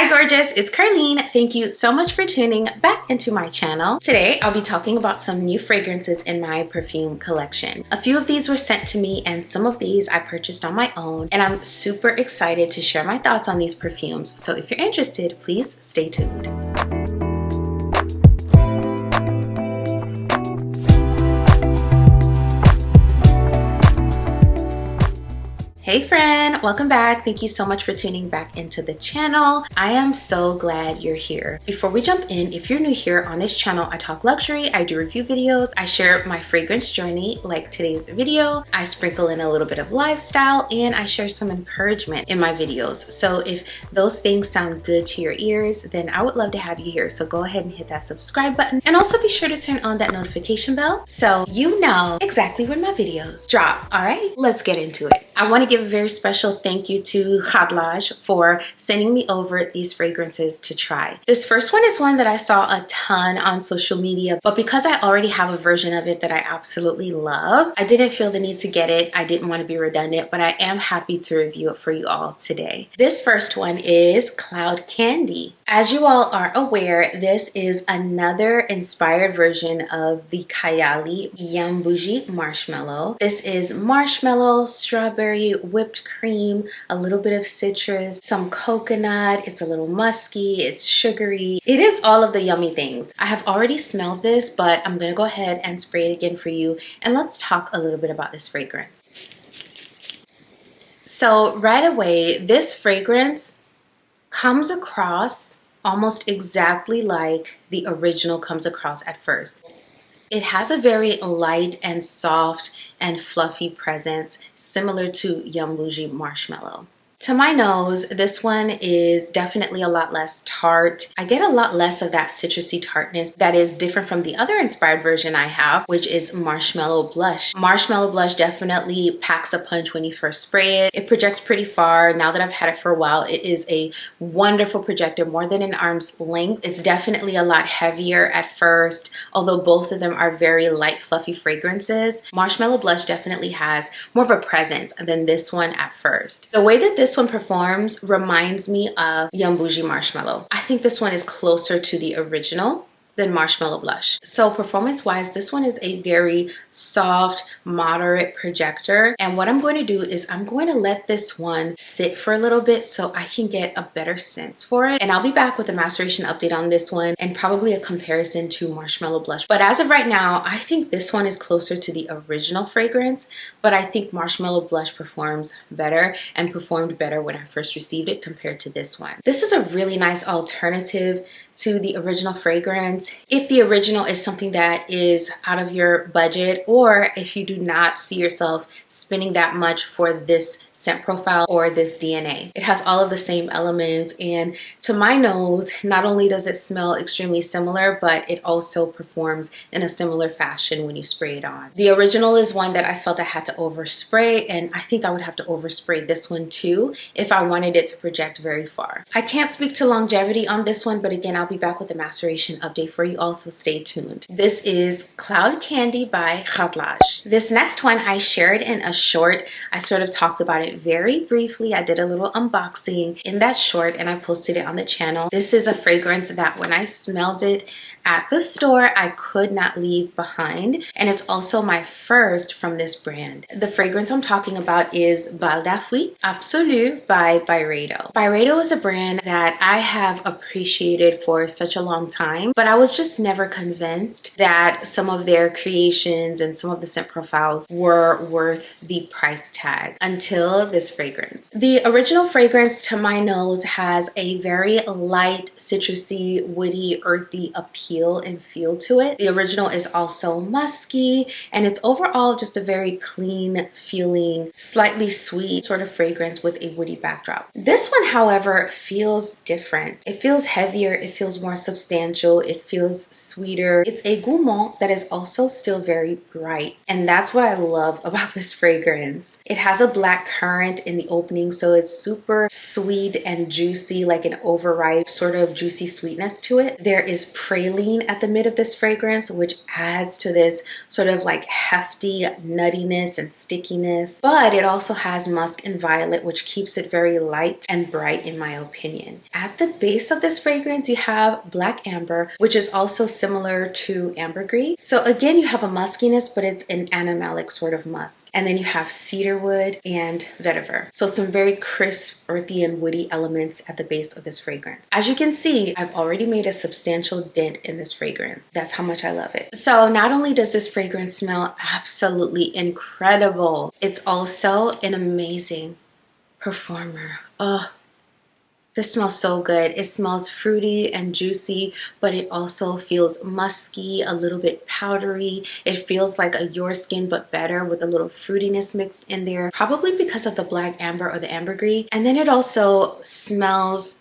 Hi gorgeous, it's Ker-leen. Thank you so much for tuning back into my channel. Today I'll be talking about some new fragrances in my perfume collection. A few of these were sent to me and some of these I purchased on my own, and I'm super excited to share my thoughts on these perfumes. So if you're interested, please stay tuned. Hey friend, welcome back. Thank you so much for tuning back into the channel. I am so glad you're here. Before we jump in, if you're new here on this channel, I talk luxury, I do review videos, I share my fragrance journey like today's video, I sprinkle in a little bit of lifestyle, and I share some encouragement in my videos. So if those things sound good to your ears, then I would love to have you here. So go ahead and hit that subscribe button, and also be sure to turn on that notification bell so you know exactly when my videos drop. All right, let's get into it. I want to give a very special thank you to Khadlaj for sending me over these fragrances to try. This first one is one that I saw a ton on social media, but because I already have a version of it that I absolutely love, I didn't feel the need to get it. I didn't want to be redundant, but I am happy to review it for you all today. This first one is Cloud Candy. As you all are aware, this is another inspired version of the Kayali Yambuji marshmallow. This is marshmallow, strawberry, whipped cream, a little bit of citrus, some coconut. It's a little musky, it's sugary. It is all of the yummy things. I have already smelled this, but I'm gonna go ahead and spray it again for you, and let's talk a little bit about this fragrance. So right away, this fragrance comes across almost exactly like the original comes across at first. It has a very light and soft and fluffy presence, similar to Yambuji marshmallow. To my nose, this one is definitely a lot less tart. I get a lot less of that citrusy tartness that is different from the other inspired version I have, which is Marshmallow Blush. Marshmallow Blush definitely packs a punch when you first spray it. It projects pretty far. Now that I've had it for a while, it is a wonderful projector, more than an arm's length. It's definitely a lot heavier at first, although both of them are very light, fluffy fragrances. Marshmallow Blush definitely has more of a presence than this one at first. The way that this one performs reminds me of Yambuji marshmallow. I think this one is closer to the original than Marshmallow Blush. So performance-wise, this one is a very soft, moderate projector. And what I'm going to do is I'm going to let this one sit for a little bit so I can get a better sense for it. And I'll be back with a maceration update on this one and probably a comparison to Marshmallow Blush. But as of right now, I think this one is closer to the original fragrance, but I think Marshmallow Blush performs better and performed better when I first received it compared to this one. This is a really nice alternative to the original fragrance. If the original is something that is out of your budget, or if you do not see yourself spending that much for this scent profile or this DNA. It has all of the same elements, and to my nose, not only does it smell extremely similar, but it also performs in a similar fashion when you spray it on. The original is one that I felt I had to overspray, and I think I would have to overspray this one too if I wanted it to project very far. I can't speak to longevity on this one, but again, I'll be back with a maceration update for you, also stay tuned. This is Cloud Candy by Khadlaj. This next one I shared in a short. I sort of talked about it very briefly. I did a little unboxing in that short and I posted it on the channel. This is a fragrance that when I smelled it at the store, I could not leave behind, and it's also my first from this brand. The fragrance I'm talking about is Bal d'Afui Absolu by Byredo. Byredo is a brand that I have appreciated for such a long time, but I was just never convinced that some of their creations and some of the scent profiles were worth the price tag until this fragrance. The original fragrance to my nose has a very light, citrusy, woody, earthy appeal and feel to it. The original is also musky, and it's overall just a very clean feeling, slightly sweet sort of fragrance with a woody backdrop. This one, however, feels different. It feels heavier, it feels more substantial, it feels sweeter. It's a gourmand that is also still very bright. And that's what I love about this fragrance. It has a black currant in the opening, so it's super sweet and juicy, like an overripe sort of juicy sweetness to it. There is praline at the mid of this fragrance, which adds to this sort of like hefty nuttiness and stickiness. But it also has musk and violet, which keeps it very light and bright in my opinion. At the base of this fragrance, you have black amber, which is also similar to ambergris. So again, you have a muskiness, but it's an animalic sort of musk. And then you have cedarwood and vetiver. So some very crisp, earthy, and woody elements at the base of this fragrance. As you can see, I've already made a substantial dent in this fragrance. That's how much I love it. So not only does this fragrance smell absolutely incredible, it's also an amazing performer. Oh, this smells so good. It smells fruity and juicy, but it also feels musky, a little bit powdery. It feels like a Your Skin, but better, with a little fruitiness mixed in there, probably because of the black amber or the ambergris. And then it also smells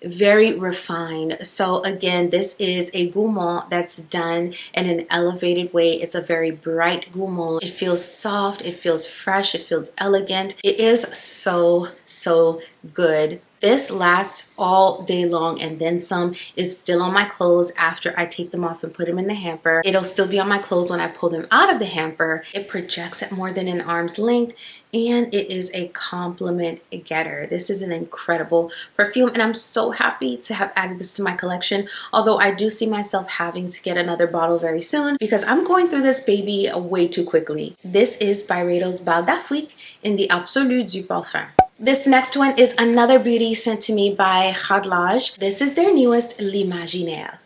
very refined. So again, this is a gourmand that's done in an elevated way. It's a very bright gourmand. It feels soft, it feels fresh, it feels elegant. It is so good. This lasts all day long and then some. It's still on my clothes after I take them off and put them in the hamper. It'll still be on my clothes when I pull them out of the hamper. It projects at more than an arm's length, and it is a compliment getter. This is an incredible perfume, and I'm so happy to have added this to my collection, although I do see myself having to get another bottle very soon because I'm going through this baby way too quickly. This is Byredo's Bal d'Afrique in the Absolu du Parfum. This next one is another beauty sent to me by Khadlaj. This is their newest, L'Imaginaire.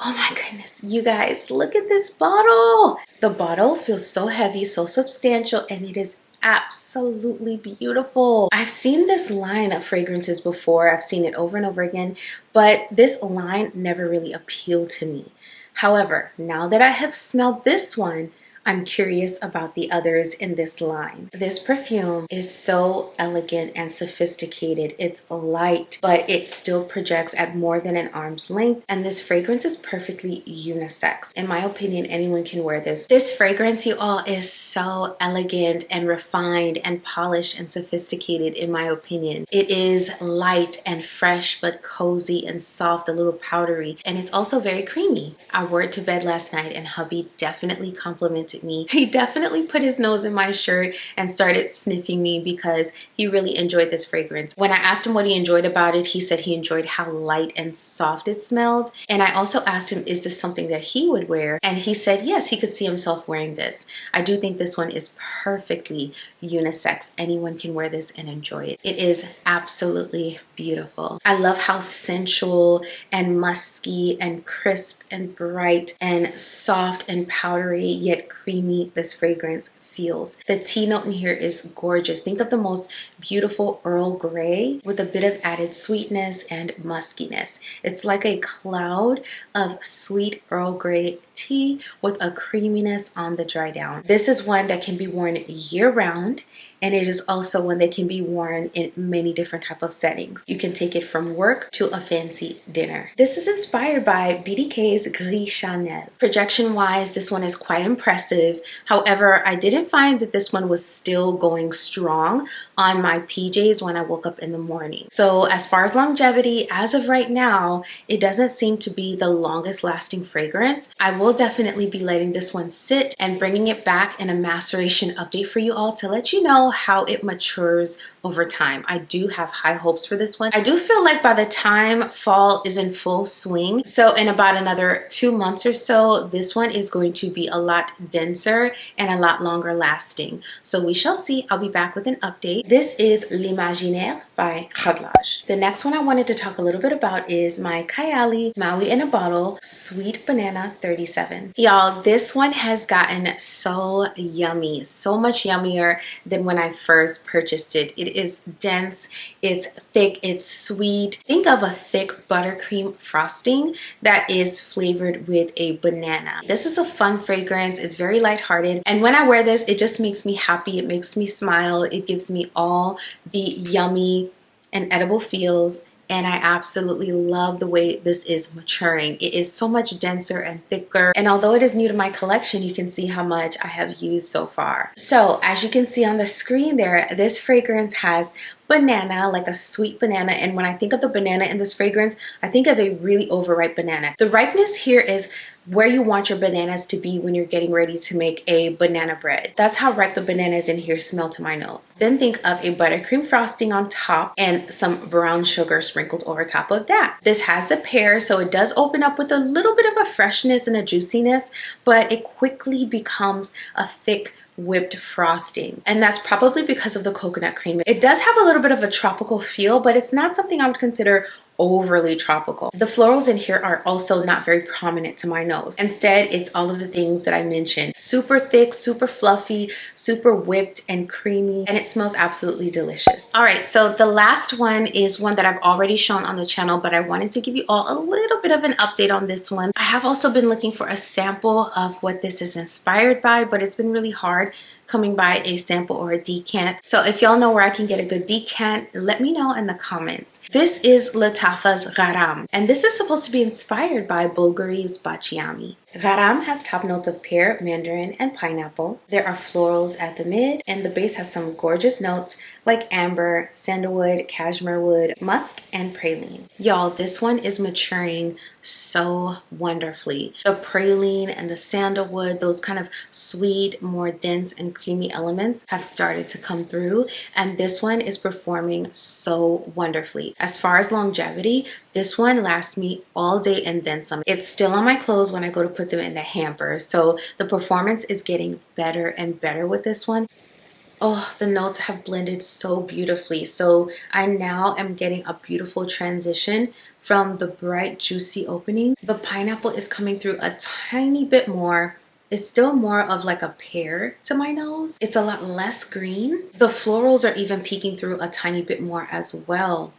Oh my goodness, you guys, look at this bottle. The bottle feels so heavy, so substantial, and it is absolutely beautiful. I've seen this line of fragrances before. I've seen it over and over again, but this line never really appealed to me. However, now that I have smelled this one, I'm curious about the others in this line. This perfume is so elegant and sophisticated. It's light, but it still projects at more than an arm's length. And this fragrance is perfectly unisex. In my opinion, anyone can wear this. This fragrance, you all, is so elegant and refined and polished and sophisticated, in my opinion. It is light and fresh, but cozy and soft, a little powdery. And it's also very creamy. I wore it to bed last night and hubby definitely complimented me. He definitely put his nose in my shirt and started sniffing me because he really enjoyed this fragrance. When I asked him what he enjoyed about it, he said he enjoyed how light and soft it smelled. And I also asked him, is this something that he would wear? And he said yes, he could see himself wearing this. I do think this one is perfectly unisex. Anyone can wear this and enjoy it. It is absolutely beautiful. I love how sensual and musky and crisp and bright and soft and powdery yet creamy this fragrance feels. The tea note in here is gorgeous. Think of the most beautiful Earl Grey with a bit of added sweetness and muskiness. It's like a cloud of sweet Earl Grey tea with a creaminess on the dry down. This is one that can be worn year round, and it is also one that can be worn in many different type of settings. You can take it from work to a fancy dinner. This is inspired by BDK's Gris Chanel. Projection wise, this one is quite impressive. However, I didn't find that this one was still going strong on my PJs when I woke up in the morning. So as far as longevity, as of right now, it doesn't seem to be the longest lasting fragrance. I will definitely be letting this one sit and bringing it back in a maceration update for you all to let you know how it matures over time. I do have high hopes for this one. I do feel like by the time fall is in full swing, so in about another 2 months or so, this one is going to be a lot denser and a lot longer lasting. So we shall see. I'll be back with an update. This is L'Imaginaire by Khadlaj. The next one I wanted to talk a little bit about is my Kayali Maui in a Bottle Sweet Banana 37. Y'all, this one has gotten so yummy, so much yummier than when I first purchased it. It is dense, it's thick, it's sweet. Think of a thick buttercream frosting that is flavored with a banana. This is a fun fragrance. It's very lighthearted, and when I wear this, it just makes me happy. It makes me smile. It gives me all the yummy and edible feels and I absolutely love the way this is maturing. It is so much denser and thicker, and although it is new to my collection, you can see how much I have used so far. So as you can see on the screen there, this fragrance has banana, like a sweet banana, and when I think of the banana in this fragrance, I think of a really overripe banana. The ripeness here is where you want your bananas to be when you're getting ready to make a banana bread. That's how ripe the bananas in here smell to my nose. Then think of a buttercream frosting on top and some brown sugar sprinkled over top of that. This has the pear, so it does open up with a little bit of a freshness and a juiciness, but it quickly becomes a thick whipped frosting, and that's probably because of the coconut cream. It does have a little bit of a tropical feel, but it's not something I would consider overly tropical. The florals in here are also not very prominent to my nose. Instead, it's all of the things that I mentioned. Super thick, super fluffy, super whipped and creamy, and it smells absolutely delicious. All right, so the last one is one that I've already shown on the channel, but I wanted to give you all a little bit of an update on this one. I have also been looking for a sample of what this is inspired by, but it's been really hard coming by a sample or a decant. So if y'all know where I can get a good decant, let me know in the comments. This is Lattafa's Gharam, and this is supposed to be inspired by Bulgari's Bachiami. Gharam has top notes of pear, mandarin, and pineapple. There are florals at the mid, and the base has some gorgeous notes like amber, sandalwood, cashmere wood, musk, and praline. Y'all, this one is maturing so wonderfully. The praline and the sandalwood, those kind of sweet, more dense and creamy elements have started to come through, and this one is performing so wonderfully. As far as longevity, this one lasts me all day and then some. It's still on my clothes when I go to put them in the hamper, so the performance is getting better and better with this one. Oh, the notes have blended so beautifully. So I now am getting a beautiful transition from the bright, juicy opening. The pineapple is coming through a tiny bit more. It's still more of like a pear to my nose. It's a lot less green. The florals are even peeking through a tiny bit more as well.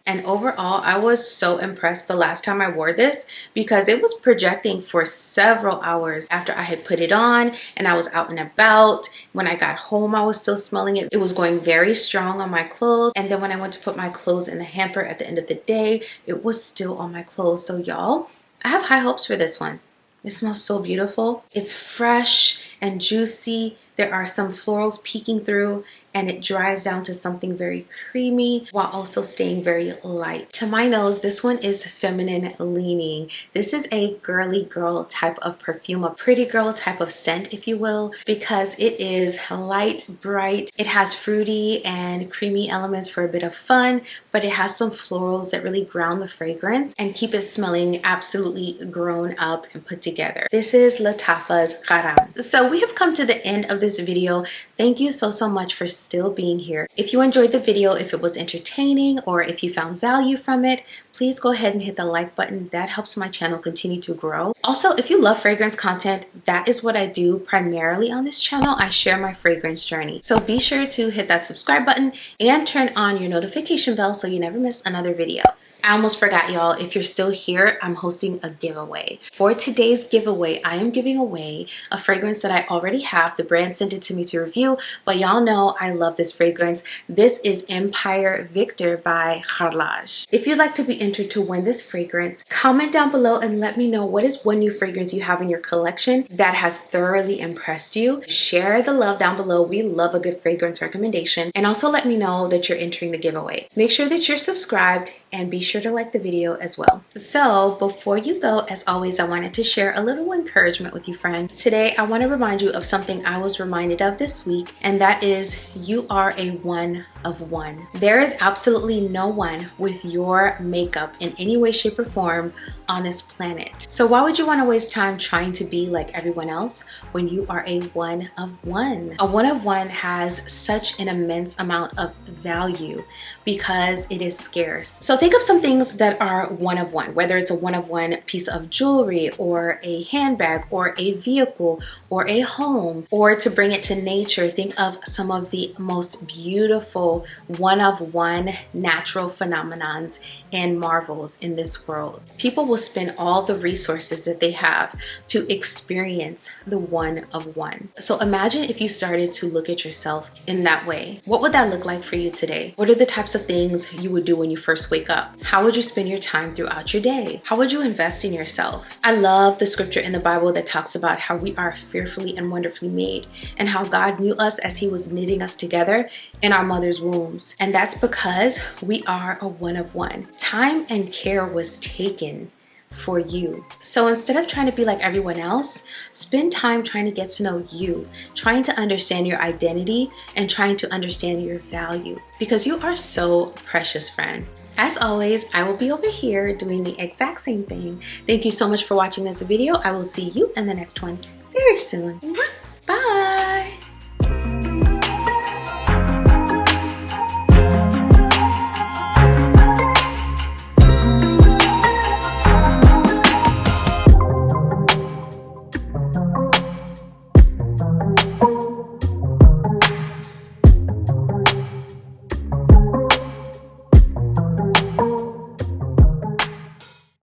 And overall, I was so impressed the last time I wore this because it was projecting for several hours after I had put it on and I was out and about. When I got home, I was still smelling it. It was going very strong on my clothes. And then when I went to put my clothes in the hamper at the end of the day, it was still on my clothes. So y'all, I have high hopes for this one. It smells so beautiful. It's fresh and juicy. There are some florals peeking through, and it dries down to something very creamy while also staying very light. To my nose, this one is feminine leaning. This is a girly girl type of perfume, a pretty girl type of scent, if you will, because it is light, bright. It has fruity and creamy elements for a bit of fun, but it has some florals that really ground the fragrance and keep it smelling absolutely grown up and put together. This is Lattafa's Gharam. So we have come to the end of this video. Thank you so much for still being here. If you enjoyed the video, if it was entertaining, or if you found value from it, please go ahead and hit the like button. That helps my channel continue to grow. Also, if you love fragrance content, that is what I do primarily on this channel. I share my fragrance journey. So be sure to hit that subscribe button and turn on your notification bell so you never miss another video. I almost forgot, y'all. If you're still here, I'm hosting a giveaway. For today's giveaway, I am giving away a fragrance that I already have. The brand sent it to me to review, but y'all know I love this fragrance. This is Empire Victor by Ker-leen. If you'd like to be entered to win this fragrance, comment down below and let me know what is one new fragrance you have in your collection that has thoroughly impressed you. Share the love down below. We love a good fragrance recommendation. And also let me know that you're entering the giveaway. Make sure that you're subscribed and be sure to like the video as well. So before you go, as always, I wanted to share a little encouragement with you, friend. Today, I want to remind you of something I was reminded of this week, and that is you are a one of one. There is absolutely no one with your makeup in any way, shape, or form on this planet. So why would you want to waste time trying to be like everyone else when you are a one of one? A one of one has such an immense amount of value because it is scarce. So think of some things that are one of one, whether it's a one of one piece of jewelry or a handbag or a vehicle or a home, or to bring it to nature, think of some of the most beautiful natural, one of one natural phenomenons and marvels in this world. People will spend all the resources that they have to experience the one of one. So imagine if you started to look at yourself in that way. What would that look like for you today? What are the types of things you would do when you first wake up? How would you spend your time throughout your day? How would you invest in yourself? I love the scripture in the Bible that talks about how we are fearfully and wonderfully made, and how God knew us as he was knitting us together in our mother's wombs. And that's because we are a one of one. Time and care was taken for you. So instead of trying to be like everyone else, spend time trying to get to know you, trying to understand your identity, and trying to understand your value, because you are so precious, friend. As always, I will be over here doing the exact same thing. Thank you so much for watching this video. I will see you in the next one very soon. Mwah!